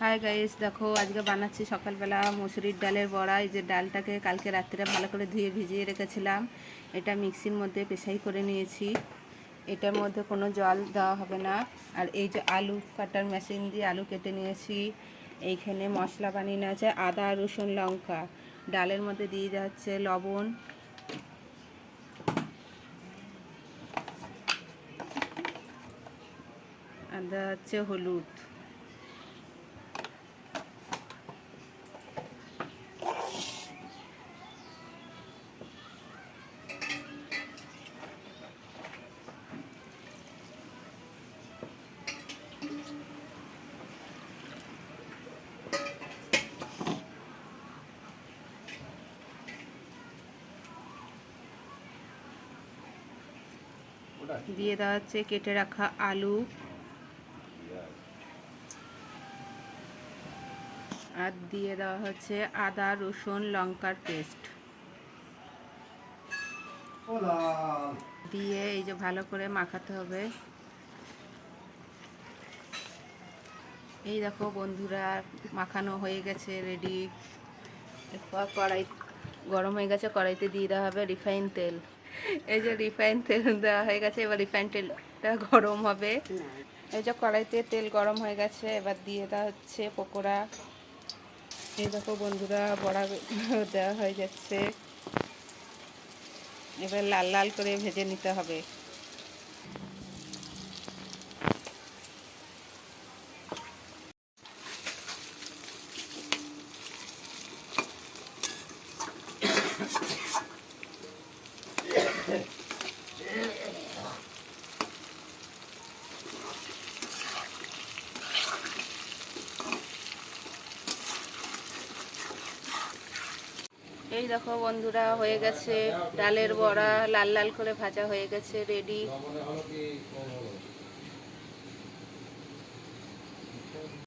Hi guys, দেখো আজকে বানাচ্ছি সকালবেলা মসুরির ডালের বড়া। এই যে ডালটাকে কালকে রাত্রে ভালো করে ধুয়ে ভিজিয়ে রেখেছিলাম, এটা মিক্সির মধ্যে পেশাই করে নিয়েছি। এটার মধ্যে কোনো জল দেওয়া হবে না। আর এই যে আলু কাটার মেশিন দিয়ে আলু কেটে নিয়েছি। এইখানে মশলা বানিয়ে আছে আদা রসুন লঙ্কা। ডালের মধ্যে দিয়ে দেওয়া হচ্ছে লবণ, আর দেওয়া হচ্ছে হলুদ। দিয়ে দেওয়া হচ্ছে কেটে রাখা আলু, আর দিয়ে দেওয়া হচ্ছে আদা রসুন লঙ্কার পেস্ট দিয়ে এই যে ভালো করে মাখাতে হবে। এই দেখো বন্ধুরা, মাখানো হয়ে গেছে, রেডি। এরপর কড়াই গরম হয়ে গেছে, কড়াইতে দিয়ে দেওয়া হবে রিফাইন তেল। এই যে রিফাইন তেল দেওয়া হয়ে গেছে, এবার রিফাইন তেলটা গরম হবে। এই যে কড়াইতে তেল গরম হয়ে গেছে, এবার দিয়ে দেওয়া হচ্ছে পকোড়া। এই দেখো বন্ধুরা, বড়া দেওয়া হয়ে যাচ্ছে। এবার লাল লাল করে ভেজে নিতে হবে। এই দেখো বন্ধুরা, হয়ে গেছে ডালের বড়া, লাল লাল করে ভাজা হয়ে গেছে, রেডি।